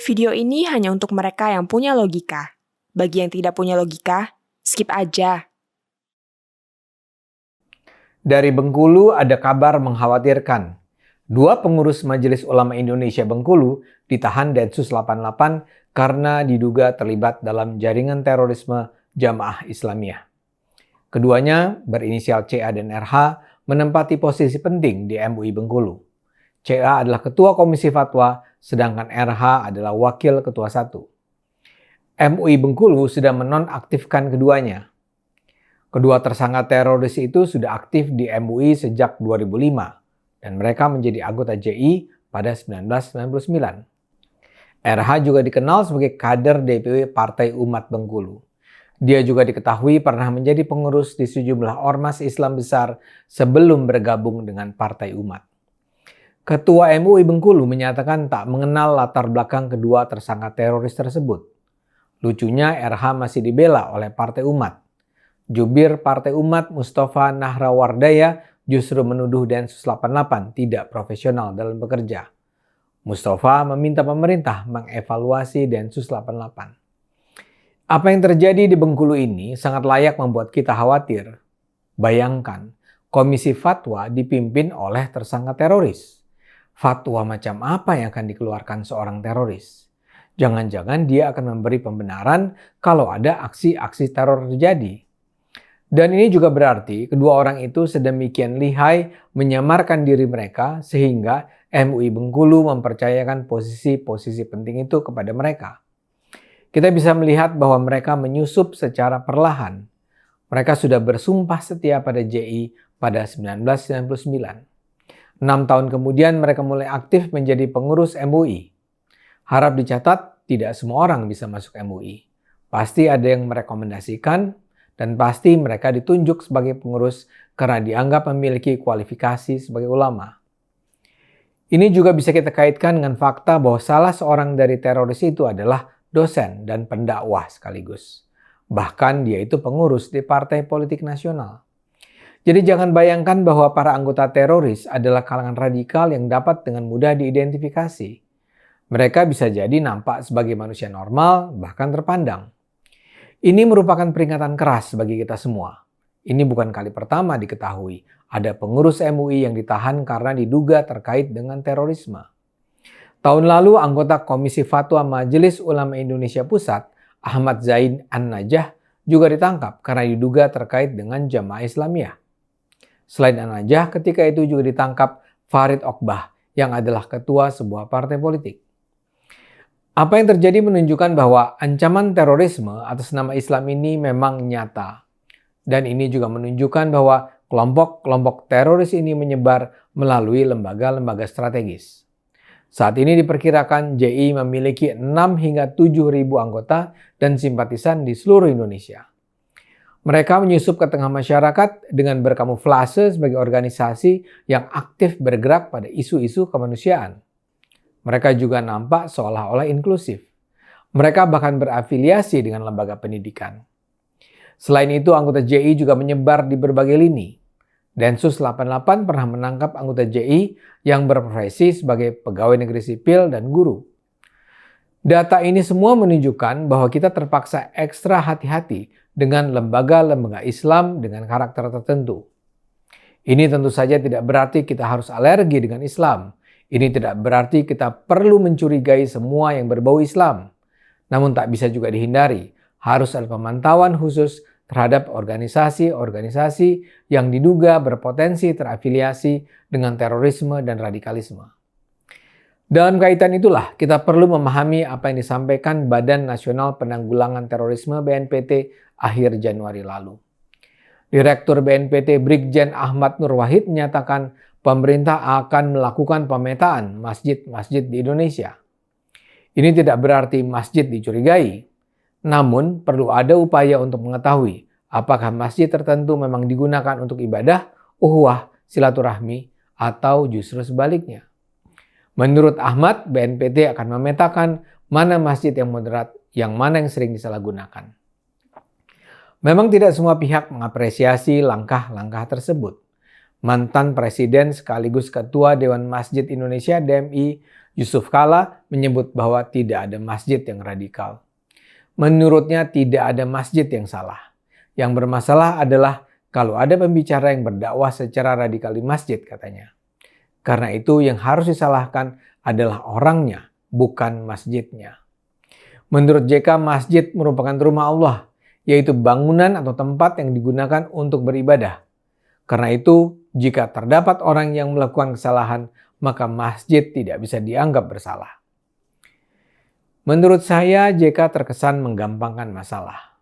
Video ini hanya untuk mereka yang punya logika. Bagi yang tidak punya logika, skip aja. Dari Bengkulu ada kabar mengkhawatirkan. 2 pengurus Majelis Ulama Indonesia Bengkulu ditahan Densus 88 karena diduga terlibat dalam jaringan terorisme Jamaah Islamiyah. Keduanya berinisial CA dan RH menempati posisi penting di MUI Bengkulu. CA adalah Ketua Komisi Fatwa, sedangkan RH adalah Wakil Ketua 1. MUI Bengkulu sudah menonaktifkan keduanya. Kedua tersangka teroris itu sudah aktif di MUI sejak 2005 dan mereka menjadi anggota JI pada 1999. RH juga dikenal sebagai kader DPW Partai Umat Bengkulu. Dia juga diketahui pernah menjadi pengurus di sejumlah ormas Islam besar sebelum bergabung dengan Partai Umat. Ketua MUI Bengkulu menyatakan tak mengenal latar belakang kedua tersangka teroris tersebut. Lucunya RH masih dibela oleh Partai Umat. Jubir Partai Umat Mustafa Nahrawardaya justru menuduh Densus 88 tidak profesional dalam bekerja. Mustafa meminta pemerintah mengevaluasi Densus 88. Apa yang terjadi di Bengkulu ini sangat layak membuat kita khawatir. Bayangkan, Komisi Fatwa dipimpin oleh tersangka teroris. Fatwa macam apa yang akan dikeluarkan seorang teroris? Jangan-jangan dia akan memberi pembenaran kalau ada aksi-aksi teror terjadi. Dan ini juga berarti kedua orang itu sedemikian lihai menyamarkan diri mereka sehingga MUI Bengkulu mempercayakan posisi-posisi penting itu kepada mereka. Kita bisa melihat bahwa mereka menyusup secara perlahan. Mereka sudah bersumpah setia pada JI pada 1999. 6 tahun kemudian mereka mulai aktif menjadi pengurus MUI. Harap dicatat, tidak semua orang bisa masuk MUI. Pasti ada yang merekomendasikan, dan pasti mereka ditunjuk sebagai pengurus karena dianggap memiliki kualifikasi sebagai ulama. Ini juga bisa kita kaitkan dengan fakta bahwa salah seorang dari teroris itu adalah dosen dan pendakwah sekaligus. Bahkan dia itu pengurus di partai politik nasional. Jadi jangan bayangkan bahwa para anggota teroris adalah kalangan radikal yang dapat dengan mudah diidentifikasi. Mereka bisa jadi nampak sebagai manusia normal, bahkan terpandang. Ini merupakan peringatan keras bagi kita semua. Ini bukan kali pertama diketahui ada pengurus MUI yang ditahan karena diduga terkait dengan terorisme. Tahun lalu anggota Komisi Fatwa Majelis Ulama Indonesia Pusat, Ahmad Zain An-Najah, juga ditangkap karena diduga terkait dengan Jamaah Islamiyah. Selain An-Najah, ketika itu juga ditangkap Farid Okbah yang adalah ketua sebuah partai politik. Apa yang terjadi menunjukkan bahwa ancaman terorisme atas nama Islam ini memang nyata. Dan ini juga menunjukkan bahwa kelompok-kelompok teroris ini menyebar melalui lembaga-lembaga strategis. Saat ini diperkirakan JI memiliki 6 hingga 7 ribu anggota dan simpatisan di seluruh Indonesia. Mereka menyusup ke tengah masyarakat dengan berkamuflase sebagai organisasi yang aktif bergerak pada isu-isu kemanusiaan. Mereka juga nampak seolah-olah inklusif. Mereka bahkan berafiliasi dengan lembaga pendidikan. Selain itu, anggota JI juga menyebar di berbagai lini. Densus 88 pernah menangkap anggota JI yang berprofesi sebagai pegawai negeri sipil dan guru. Data ini semua menunjukkan bahwa kita terpaksa ekstra hati-hati dengan lembaga-lembaga Islam dengan karakter tertentu. Ini tentu saja tidak berarti kita harus alergi dengan Islam. Ini tidak berarti kita perlu mencurigai semua yang berbau Islam. Namun tak bisa juga dihindari, harus ada pemantauan khusus terhadap organisasi-organisasi yang diduga berpotensi terafiliasi dengan terorisme dan radikalisme. Dalam kaitan itulah kita perlu memahami apa yang disampaikan Badan Nasional Penanggulangan Terorisme BNPT akhir Januari lalu. Direktur BNPT Brigjen Ahmad Nur Wahid menyatakan pemerintah akan melakukan pemetaan masjid-masjid di Indonesia. Ini tidak berarti masjid dicurigai, namun perlu ada upaya untuk mengetahui apakah masjid tertentu memang digunakan untuk ibadah, ukhuwah, silaturahmi, atau justru sebaliknya. Menurut Ahmad, BNPT akan memetakan mana masjid yang moderat, yang mana yang sering disalahgunakan. Memang tidak semua pihak mengapresiasi langkah-langkah tersebut. Mantan Presiden sekaligus Ketua Dewan Masjid Indonesia DMI, Yusuf Kala menyebut bahwa tidak ada masjid yang radikal. Menurutnya tidak ada masjid yang salah. Yang bermasalah adalah kalau ada pembicara yang berdakwah secara radikal di masjid, katanya. Karena itu yang harus disalahkan adalah orangnya, bukan masjidnya. Menurut JK, masjid merupakan rumah Allah, yaitu bangunan atau tempat yang digunakan untuk beribadah. Karena itu, jika terdapat orang yang melakukan kesalahan, maka masjid tidak bisa dianggap bersalah. Menurut saya, JK terkesan menggampangkan masalah.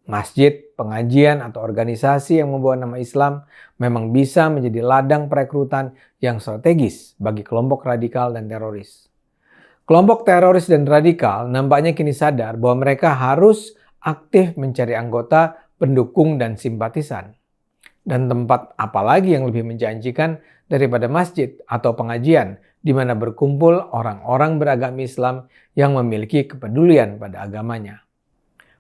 Masjid, pengajian, atau organisasi yang membawa nama Islam memang bisa menjadi ladang perekrutan yang strategis bagi kelompok radikal dan teroris. Kelompok teroris dan radikal nampaknya kini sadar bahwa mereka harus aktif mencari anggota, pendukung, dan simpatisan. Dan tempat apalagi yang lebih menjanjikan daripada masjid atau pengajian di mana berkumpul orang-orang beragama Islam yang memiliki kepedulian pada agamanya.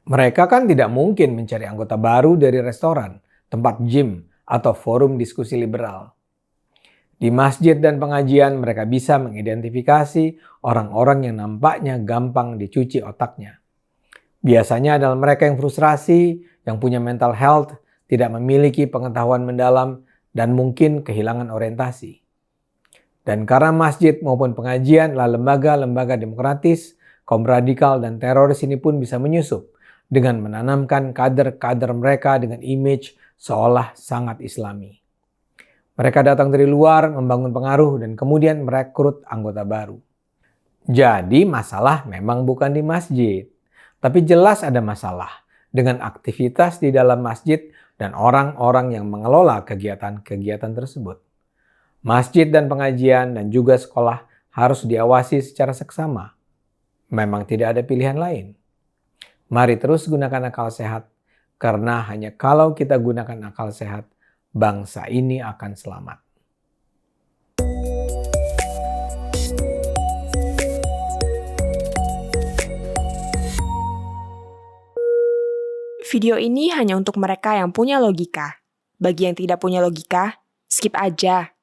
Mereka kan tidak mungkin mencari anggota baru dari restoran, tempat gym, atau forum diskusi liberal. Di masjid dan pengajian mereka bisa mengidentifikasi orang-orang yang nampaknya gampang dicuci otaknya. Biasanya adalah mereka yang frustrasi, yang punya mental health, tidak memiliki pengetahuan mendalam, dan mungkin kehilangan orientasi. Dan karena masjid maupun pengajian adalah lembaga-lembaga demokratis, kaum radikal dan teroris ini pun bisa menyusup dengan menanamkan kader-kader mereka dengan image seolah sangat Islami. Mereka datang dari luar, membangun pengaruh, dan kemudian merekrut anggota baru. Jadi masalah memang bukan di masjid, tapi jelas ada masalah dengan aktivitas di dalam masjid dan orang-orang yang mengelola kegiatan-kegiatan tersebut. Masjid dan pengajian dan juga sekolah harus diawasi secara seksama. Memang tidak ada pilihan lain. Mari terus gunakan akal sehat, karena hanya kalau kita gunakan akal sehat, bangsa ini akan selamat. Video ini hanya untuk mereka yang punya logika. Bagi yang tidak punya logika, skip aja.